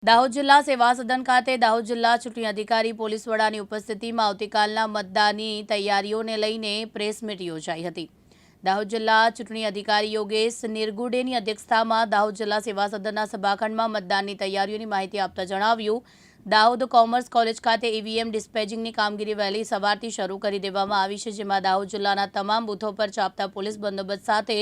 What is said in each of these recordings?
દાહોદ જિલ્લા સેવા સદન ખાતે દાહોદ જિલ્લા ચૂંટણી અધિકારી પોલીસ વડાની ઉપસ્થિતિમાં આવતીકાલના મતદાનની તૈયારીઓને લઈને પ્રેસ મીટ યોજાઈ હતી। દાહોદ જિલ્લા ચૂંટણી અધિકારી યોગેશ નિરગુડેની અધ્યક્ષતામાં દાહોદ જિલ્લા સેવા સદનના સભાખંડમાં મતદાનની તૈયારીઓની માહિતી આપતા જણાવ્યું, દાહોદ કોમર્સ કોલેજ ખાતે ઈવીએમ ડિસ્પેચિંગની કામગીરી વહેલી સવારથી શરૂ કરી દેવામાં આવી છે, જેમાં દાહોદ જિલ્લાના તમામ બૂથો પર ચાંપતા પોલીસ બંદોબસ્ત સાથે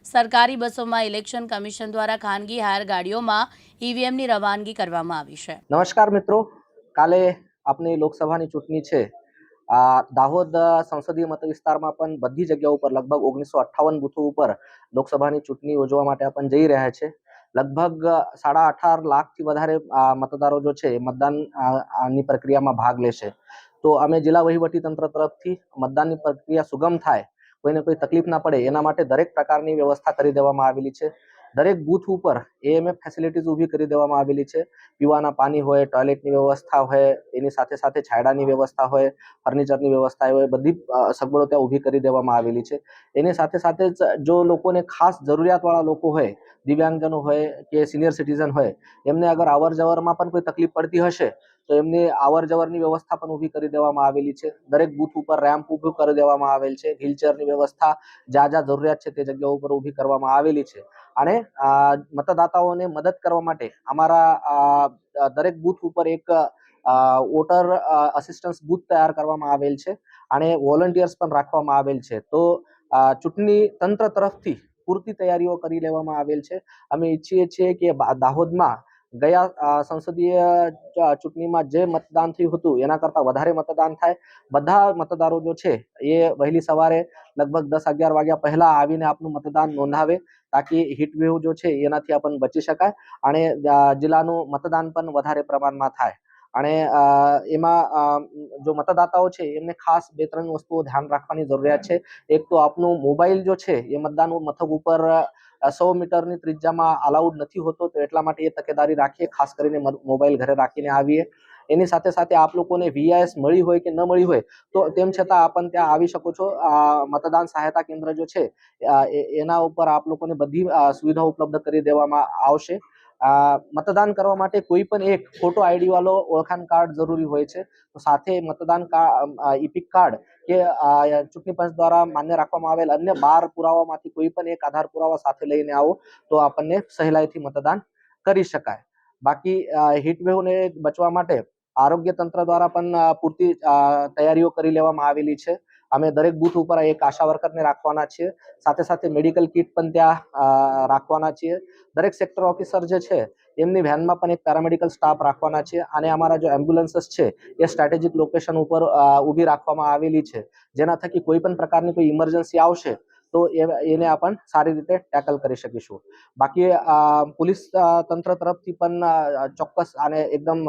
સરકારી બસોમાં ઇલેક્શન કમિશન દ્વારા ખાનગી હાયર ગાડીઓમાં ઈવીએમની રવાનગી કરવામાં આવી છે। નમસ્કાર મિત્રો, કાલે આપણી લોકસભાની ચૂંટણી છે। દાહોદ સંસદીય મત વિસ્તારમાં પણ બધી જગ્યાઓ પર લગભગ 1958 બૂથો ઉપર લોકસભાની ચૂંટણી યોજવા માટે આપણે જઈ રહ્યા છે। લગભગ 18.5 લાખથી વધારે મતદારો જો છે મતદાનની પ્રક્રિયામાં ભાગ લેશે। તો અમે જિલ્લા વહીવટી તંત્ર તરફથી મતદાનની પ્રક્રિયા સુગમ થાય, કોઈને કોઈ તકલીફ ના પડે એના માટે દરેક પ્રકારની વ્યવસ્થા કરી દેવામાં આવેલી છે। દરેક બૂથ ઉપર એએમએફ ફેસિલિટીઝ ઊભી કરી દેવામાં આવેલી છે। પીવાના પાણી હોય, ટોયલેટની વ્યવસ્થા હોય, એની સાથે સાથે છાયડાની વ્યવસ્થા હોય, ફર્નિચરની વ્યવસ્થા હોય, બધી સગવડો ત્યાં ઊભી કરી દેવામાં આવેલી છે। એની સાથે સાથે જો લોકોને ખાસ જરૂરિયાતવાળા લોકો હોય, દિવ્યાંગજનો હોય કે સિનિયર સિટીઝન હોય, એમને અગર અવર જવરમાં પણ કોઈ તકલીફ પડતી હશે તો એમની અવર જવરની વ્યવસ્થા પણ ઊભી કરી દેવામાં આવેલી છે। દરેક બૂથ ઉપર રેમ્પ ઊભું કરી દેવામાં આવેલ છે। વ્હીલચેરની વ્યવસ્થા જ્યાં જ્યાં જરૂરિયાત છે તે જગ્યાઓ ઉપર ઊભી કરવામાં આવેલી છે। અને મતદાતાઓને મદદ કરવા માટે અમારા દરેક બૂથ ઉપર એક વોટર અસિસ્ટન્સ બૂથ તૈયાર કરવામાં આવેલ છે અને વોલન્ટિયર્સ પણ રાખવામાં આવેલ છે। તો ચૂંટણી તંત્ર તરફથી પૂરતી તૈયારીઓ કરી લેવામાં આવેલ છે। અમે ઈચ્છીએ છીએ કે દાહોદમાં ગયા સંસદીય ચૂંટણીમાં જે મતદાન થયું હતું એના કરતાં વધારે મતદાન થાય। બધા મતદારો જો છે એ વહેલી સવારે લગભગ 10-11 વાગ્યા પહેલા આવીને આપનું મતદાન નોંધાવે, તાકી હીટ વેવ જો છે એનાથી આપણને બચી શકાય અને જિલ્લાનું મતદાન પણ વધારે પ્રમાણમાં થાય। અને એમાં જો મતદાતાઓ છે એમને ખાસ 2-3 વસ્તુઓ ધ્યાન રાખવાની જરૂરિયાત છે। એક તો આપનું મોબાઈલ જો છે એ મતદાન મથક ઉપર 100 મીટરની ત્રિજ્યામાં અલાઉડ નથી હોતો, તો એટલા માટે એ તકેદારી રાખીએ, ખાસ કરીને મોબાઈલ ઘરે રાખીને આવીએ। એની સાથે સાથે આપ લોકોને વીઆઈએસ મળી હોય કે ન મળી હોય તો તેમ છતાં આપણ ત્યાં આવી શકો છો। મતદાન સહાયતા કેન્દ્ર જો છે એના ઉપર આપ લોકોને બધી સુવિધાઓ ઉપલબ્ધ કરી દેવામાં આવશે। મતદાન કરવા માટે કોઈ પણ એક ફોટો આઈડી વાળો ઓળખાણ કાર્ડ જરૂરી હોય છે, તો સાથે મતદાન ઇપિક કાર્ડ કે ચૂંટણી પંચ દ્વારા માન્ય રાખવામાં આવેલ અન્ય 12 પુરાવામાંથી કોઈ પણ એક આધાર પુરાવા સાથે લઈને આવો તો આપણને સહેલાઈથી મતદાન કરી શકાય। બાકી હીટવેવને બચવા માટે આરોગ્ય તંત્ર દ્વારા પણ પૂરતી તૈયારીઓ કરી લેવામાં આવેલી છે। અમે દરેક બૂથ ઉપર એક આશા વર્કરને રાખવાના છીએ, સાથે સાથે મેડિકલ કિટ પણ ત્યાં રાખવાના છીએ। દરેક સેક્ટર ઓફિસર જે છે એમની વેનમાં પણ એક પેરામેડિકલ સ્ટાફ રાખવાના છે અને અમારા જો એમ્બ્યુલન્સીસ છે એ સ્ટ્રેટેજિક લોકેશન ઉપર ઊભી રાખવામાં આવેલી છે, જેના થકી કોઈ પણ પ્રકારની કોઈ ઇમરજન્સી આવશે તો એને આપણ સારી રીતે ટેકલ કરી શકીશું। બાકી પોલીસ તંત્ર તરફથી પણ ચોક્કસ અને એકદમ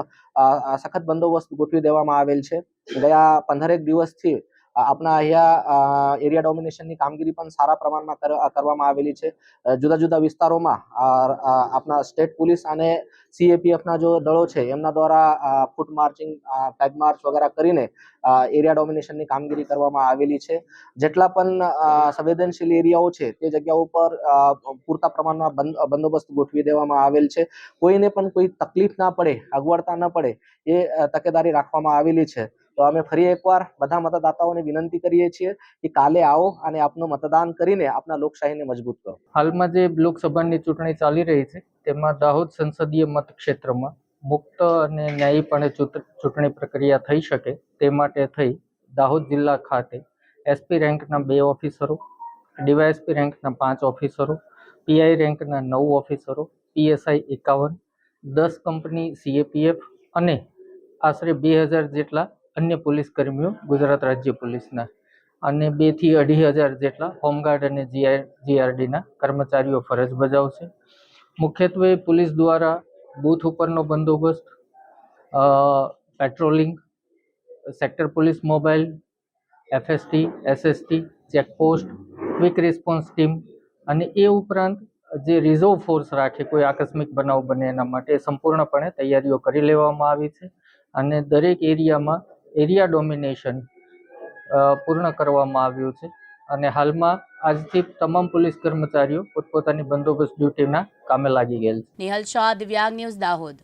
સખત બંદોબસ્ત ગોઠવી દેવામાં આવેલ છે। ગયા 15 દિવસથી આપણા અહીંયા એરિયા ડોમિનેશનની કામગીરી પણ સારા પ્રમાણમાં કરવામાં આવેલી છે। જુદા જુદા વિસ્તારોમાં આપણા સ્ટેટ પોલીસ અને સીએપીએફના જો દળો છે એમના દ્વારા ફૂટ માર્ચિંગ, ફ્લેગ માર્ચ વગેરે કરીને એરિયા ડોમિનેશનની કામગીરી કરવામાં આવેલી છે। જેટલા પણ સંવેદનશીલ એરિયાઓ છે તે જગ્યાઓ પર પૂરતા પ્રમાણમાં બંદોબસ્ત ગોઠવી દેવામાં આવેલ છે। કોઈને પણ કોઈ તકલીફ ના પડે, અગવડતા ન પડે એ તકેદારી રાખવામાં આવેલી છે। તો અમે ફરી એકવાર બધા મતદાતાઓને વિનંતી કરીએ છીએ કે કાલે આવો અને આપનું મતદાન કરીને આપના લોકશાહીને મજબૂત કરો। હાલમાં જે લોકસભાની ચૂંટણી ચાલી રહી છે તેમાં દાહોદ સંસદીય મતક્ષેત્રમાં મુક્ત અને ન્યાયીપણે ચૂંટણી પ્રક્રિયા થઈ શકે તે માટે થઈ દાહોદ જિલ્લા ખાતે એસપી રેન્કના 2 ઓફિસરો, ડીવાયએસપી રેન્કના 5 ઓફિસરો, પીઆઈ રેન્કના 9 ઓફિસરો, પીએસઆઈ 51, 10 કંપની સીએપીએફ અને આશરે 2000 જેટલા અન્ય પોલીસ કર્મીઓ ગુજરાત રાજ્ય પોલીસના અને 2 થી 2500 જેટલા હોમગાર્ડ અને જીઆરડીના કર્મચારીઓ ફરજ બજાવશે। મુખ્યત્વે પોલીસ દ્વારા બૂથ ઉપરનો બંદોબસ્ત, patrolling, sector police mobile, FST, SST, checkpost, quick response team અને એ ઉપરાંત જે રિઝર્વ ફોર્સ રાખે કોઈ આકસ્મિક બનાવ બને એના માટે સંપૂર્ણપણે તૈયારીઓ કરી લેવામાં આવી છે અને દરેક એરિયામાં એરિયા ડોમિનેશન પૂર્ણ કરવામાં આવ્યું છે અને હાલમાં આજથી તમામ પોલીસ કર્મચારીઓ પોતપોતાની બંદોબસ્ત ડ્યુટીના કામે લાગી ગયેલ છે। નિહલ શાહ, દિવ્યાંગ ન્યૂઝ, દાહોદ।